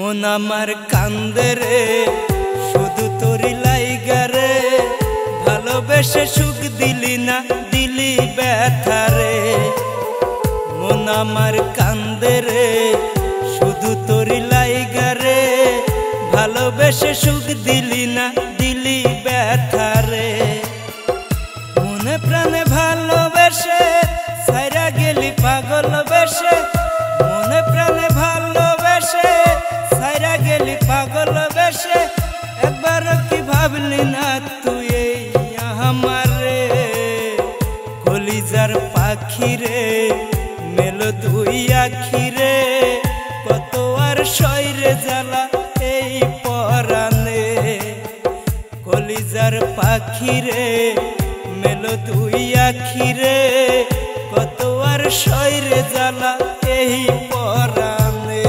মন আমার কান্দে রে শুধু তোরি লাইগা রে, ভালোবেসে সুখ দিলি না দিলি ব্যথা রে। মন আমার কান্দে রে শুধু তোরি লাইগা রে, ভালোবেসে সুখ দিলি না দিলি ব্যথা রে। মনে প্রাণে ভালোবেসে সাইরা গেলি পাগল বেশে, মনে প্রাণে ভালোবেসে সাইরা গেলি পাগল বেশে। একবার কি ভাবলি না তুই এই আমার রে, কলিজার পাখি রে মেলো দুই আখি রে, কত আর সইরে জ্বালা এই পরাণে। কলিজার পাখি রে মেলো দুই আখি রে, কত আর সইরে জ্বালা এই পরাণে।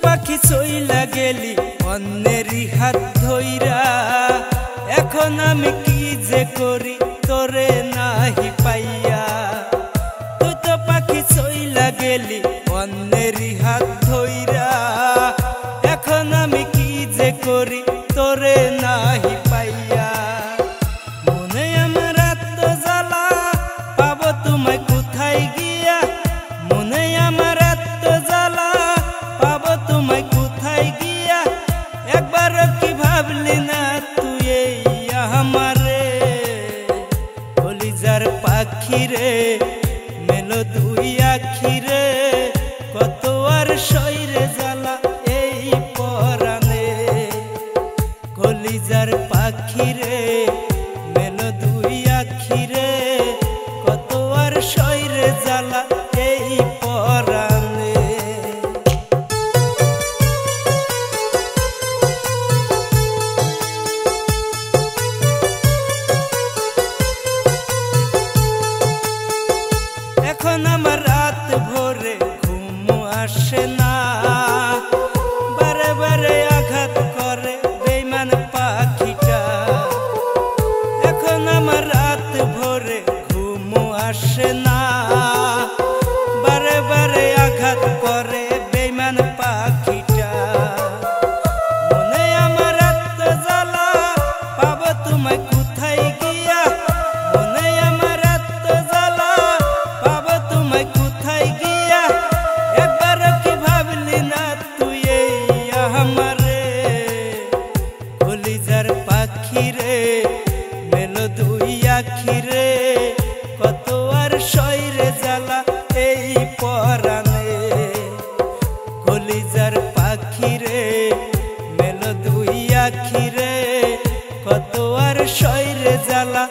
পাখি চইলা গেলি অন্যেরই হাত ধইরা, এখন আমি কি যে করি তোরে নাহি পাইয়া। তুই তো পাখি চইলা গেলি অন্যেরই হাত ধইরা, এখন আমি কি যে করি তোরে নাহি পাইয়া। মনে আমার এত জ্বালা পাবো তোমায় কোথায় গিয়া, মনে আমার এত জ্বালা পাবো তোমায় কোথায় গিয়া। একবার কি ভাবলি না তুই এই আমার রে, কলিজার পাখি রে মেলো দুই আখি রে, কত আর সইরে জ্বালা এই পরাণে। কলিজার পাখি রে মেলো দুই আখি রে, কত আর সইরে জ্বালা এই পরাণে। এখন আমার রাত ভোরে ঘুম আসে না, বারে বারে আঘাত করে বেঈমান পাখিটা। এখন আমার রাত ভোরে ঘুম আসে না, বারে বারে আঘাত করে বেঈমান পাখিটা। মনে আমার এত জ্বালা পাবো তোমায় কোথায় গিয়া, মনে আমার এত জ্বালা পাবো তোমায় কোথায় গিয়া। একবার কি ভাবলি না তুই এই আমার রে, কলিজার পাখি রে মেলো দুই আখি রে, কত আর সইরে জ্বালা এই পরাণে। কলিজার পাখি রে মেলো দুই আখি রে, কত আর সইরে জ্বালা